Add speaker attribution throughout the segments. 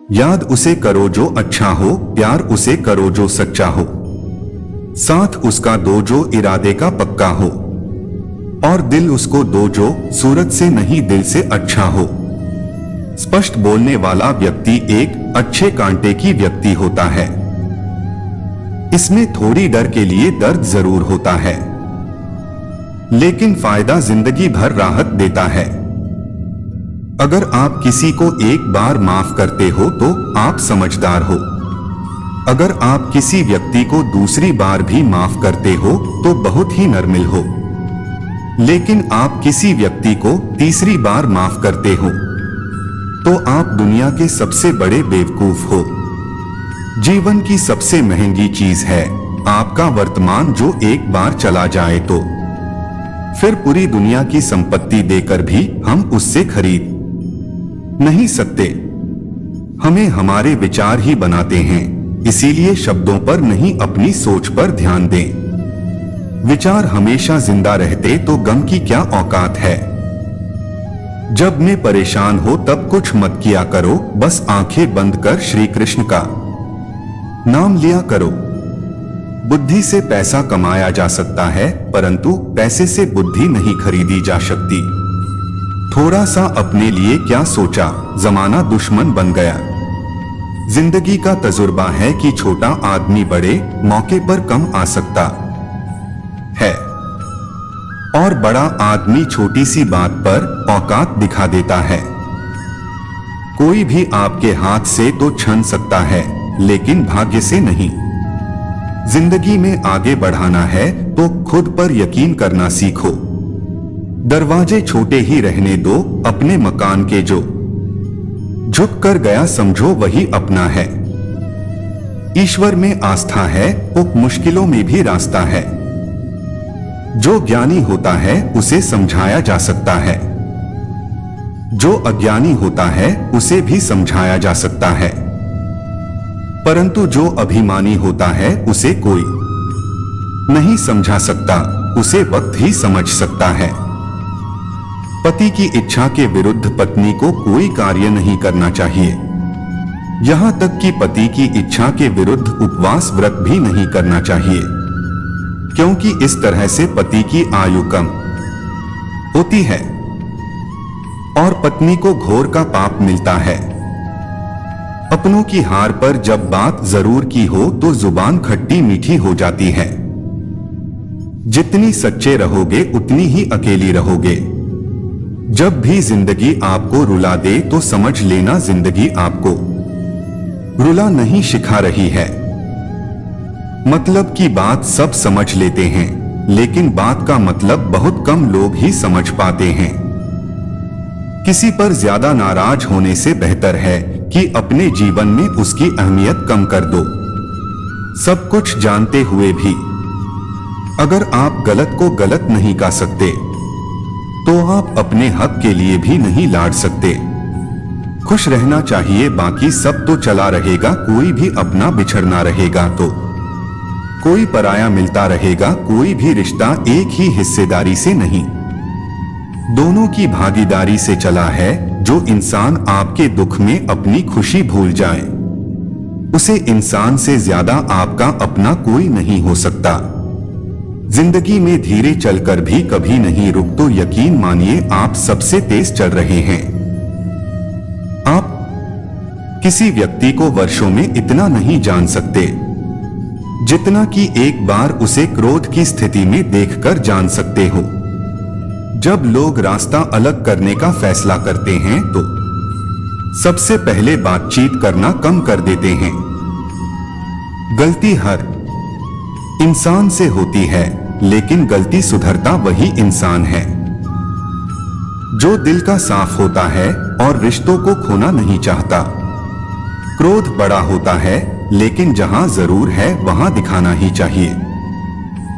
Speaker 1: याद उसे करो जो अच्छा हो, प्यार उसे करो जो सच्चा हो, साथ उसका दो जो इरादे का पक्का हो, और दिल उसको दो जो सूरत से नहीं दिल से अच्छा हो। स्पष्ट बोलने वाला व्यक्ति एक अच्छे कांटे की व्यक्ति होता है। इसमें थोड़ी डर के लिए दर्द जरूर होता है, लेकिन फायदा जिंदगी भर राहत देता है। अगर आप किसी को एक बार माफ करते हो तो आप समझदार हो। अगर आप किसी व्यक्ति को दूसरी बार भी माफ करते हो तो बहुत ही नर्मिल हो। लेकिन आप किसी व्यक्ति को तीसरी बार माफ करते हो तो आप दुनिया के सबसे बड़े बेवकूफ हो। जीवन की सबसे महंगी चीज है आपका वर्तमान, जो एक बार चला जाए तो फिर पूरी दुनिया की संपत्ति देकर भी हम उससे खरीद नहीं सकते। हमें हमारे विचार ही बनाते हैं, इसीलिए शब्दों पर नहीं अपनी सोच पर ध्यान दें। विचार हमेशा जिंदा रहते तो गम की क्या औकात है। जब मैं परेशान हो तब कुछ मत किया करो, बस आंखें बंद कर श्री कृष्ण का नाम लिया करो। बुद्धि से पैसा कमाया जा सकता है, परंतु पैसे से बुद्धि नहीं खरीदी जा सकती। थोड़ा सा अपने लिए क्या सोचा, जमाना दुश्मन बन गया। जिंदगी का तजुर्बा है कि छोटा आदमी बड़े मौके पर कम आ सकता है और बड़ा आदमी छोटी सी बात पर औकात दिखा देता है। कोई भी आपके हाथ से तो छन सकता है, लेकिन भाग्य से नहीं। जिंदगी में आगे बढ़ाना है तो खुद पर यकीन करना सीखो। दरवाजे छोटे ही रहने दो अपने मकान के, जो झुक कर गया समझो वही अपना है। ईश्वर में आस्था है तो मुश्किलों में भी रास्ता है। जो ज्ञानी होता है उसे समझाया जा सकता है, जो अज्ञानी होता है उसे भी समझाया जा सकता है, परंतु जो अभिमानी होता है उसे कोई नहीं समझा सकता, उसे वक्त ही समझ सकता है। पति की इच्छा के विरुद्ध पत्नी को कोई कार्य नहीं करना चाहिए। यहां तक कि पति की इच्छा के विरुद्ध उपवास व्रत भी नहीं करना चाहिए, क्योंकि इस तरह से पति की आयु कम होती है और पत्नी को घोर का पाप मिलता है। अपनों की हार पर जब बात जरूर की हो तो जुबान खट्टी मीठी हो जाती है। जितनी सच्चे रहोगे उतनी ही अकेली रहोगे। जब भी जिंदगी आपको रुला दे तो समझ लेना जिंदगी आपको रुला नहीं सिखा रही है। मतलब की बात सब समझ लेते हैं, लेकिन बात का मतलब बहुत कम लोग ही समझ पाते हैं। किसी पर ज्यादा नाराज होने से बेहतर है कि अपने जीवन में उसकी अहमियत कम कर दो। सब कुछ जानते हुए भी अगर आप गलत को गलत नहीं कह सकते तो आप अपने हक के लिए भी नहीं लाड़ सकते। खुश रहना चाहिए, बाकी सब तो चला रहेगा। कोई भी अपना बिछड़ना रहेगा तो कोई पराया मिलता रहेगा। कोई भी रिश्ता एक ही हिस्सेदारी से नहीं, दोनों की भागीदारी से चला है। जो इंसान आपके दुख में अपनी खुशी भूल जाए, उसे इंसान से ज्यादा आपका अपना कोई नहीं हो सकता। जिंदगी में धीरे चलकर भी कभी नहीं रुक, तो यकीन मानिए आप सबसे तेज चल रहे हैं। आप किसी व्यक्ति को वर्षों में इतना नहीं जान सकते जितना कि एक बार उसे क्रोध की स्थिति में देखकर जान सकते हो। जब लोग रास्ता अलग करने का फैसला करते हैं तो सबसे पहले बातचीत करना कम कर देते हैं। गलती हर इंसान से होती है, लेकिन गलती सुधरता वही इंसान है जो दिल का साफ होता है और रिश्तों को खोना नहीं चाहता। क्रोध बड़ा होता है, लेकिन जहां जरूर है वहां दिखाना ही चाहिए,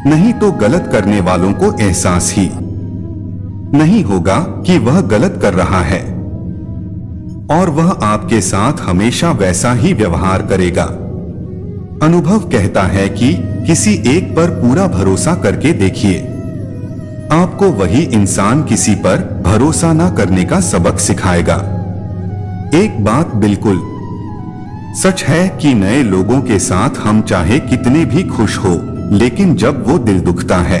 Speaker 1: नहीं तो गलत करने वालों को एहसास ही नहीं होगा कि वह गलत कर रहा है और वह आपके साथ हमेशा वैसा ही व्यवहार करेगा। अनुभव कहता है कि किसी एक पर पूरा भरोसा करके देखिए, आपको वही इंसान किसी पर भरोसा न करने का सबक सिखाएगा। एक बात बिल्कुल सच है कि नए लोगों के साथ हम चाहे कितने भी खुश हो, लेकिन जब वो दिल दुखता है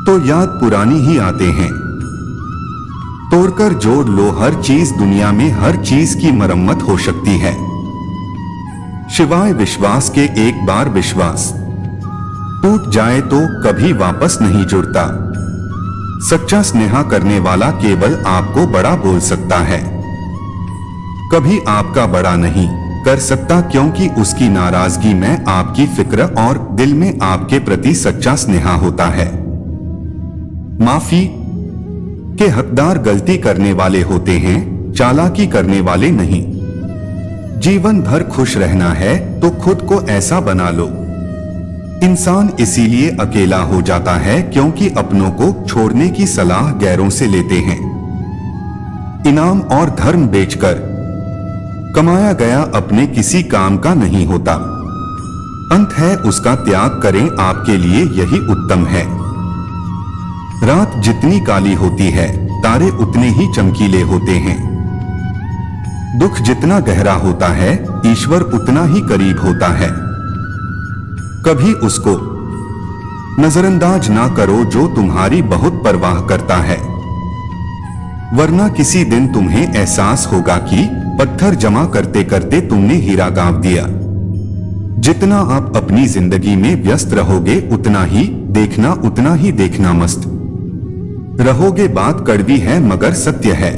Speaker 1: तो याद पुरानी ही आते हैं। तोड़कर जोड़ लो हर चीज, दुनिया में हर चीज की मरम्मत हो सकती है, शिवाय विश्वास के। एक बार विश्वास टूट जाए तो कभी वापस नहीं जुड़ता। सच्चा स्नेह करने वाला केवल आपको बड़ा बोल सकता है, कभी आपका बड़ा नहीं कर सकता, क्योंकि उसकी नाराजगी में आपकी फिक्र और दिल में आपके प्रति सच्चा स्नेह होता है। माफी के हकदार गलती करने वाले होते हैं, चालाकी करने वाले नहीं। जीवन भर खुश रहना है तो खुद को ऐसा बना लो। इंसान इसीलिए अकेला हो जाता है क्योंकि अपनों को छोड़ने की सलाह गैरों से लेते हैं। इनाम और धर्म बेचकर कमाया गया अपने किसी काम का नहीं होता। अंत है उसका त्याग करें, आपके लिए यही उत्तम है। रात जितनी काली होती है, तारे उतने ही चमकीले होते हैं। दुख जितना गहरा होता है, ईश्वर उतना ही करीब होता है। कभी उसको नजरअंदाज ना करो जो तुम्हारी बहुत परवाह करता है, वरना किसी दिन तुम्हें एहसास होगा कि पत्थर जमा करते करते तुमने हीरा गांव दिया। जितना आप अपनी जिंदगी में व्यस्त रहोगे उतना ही देखना मस्त रहोगे। बात कड़वी है मगर सत्य है।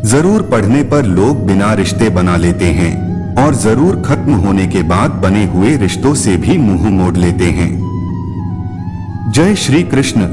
Speaker 1: जरूर पढ़ने पर लोग बिना रिश्ते बना लेते हैं और जरूर खत्म होने के बाद बने हुए रिश्तों से भी मुंह मोड़ लेते हैं। जय श्री कृष्ण।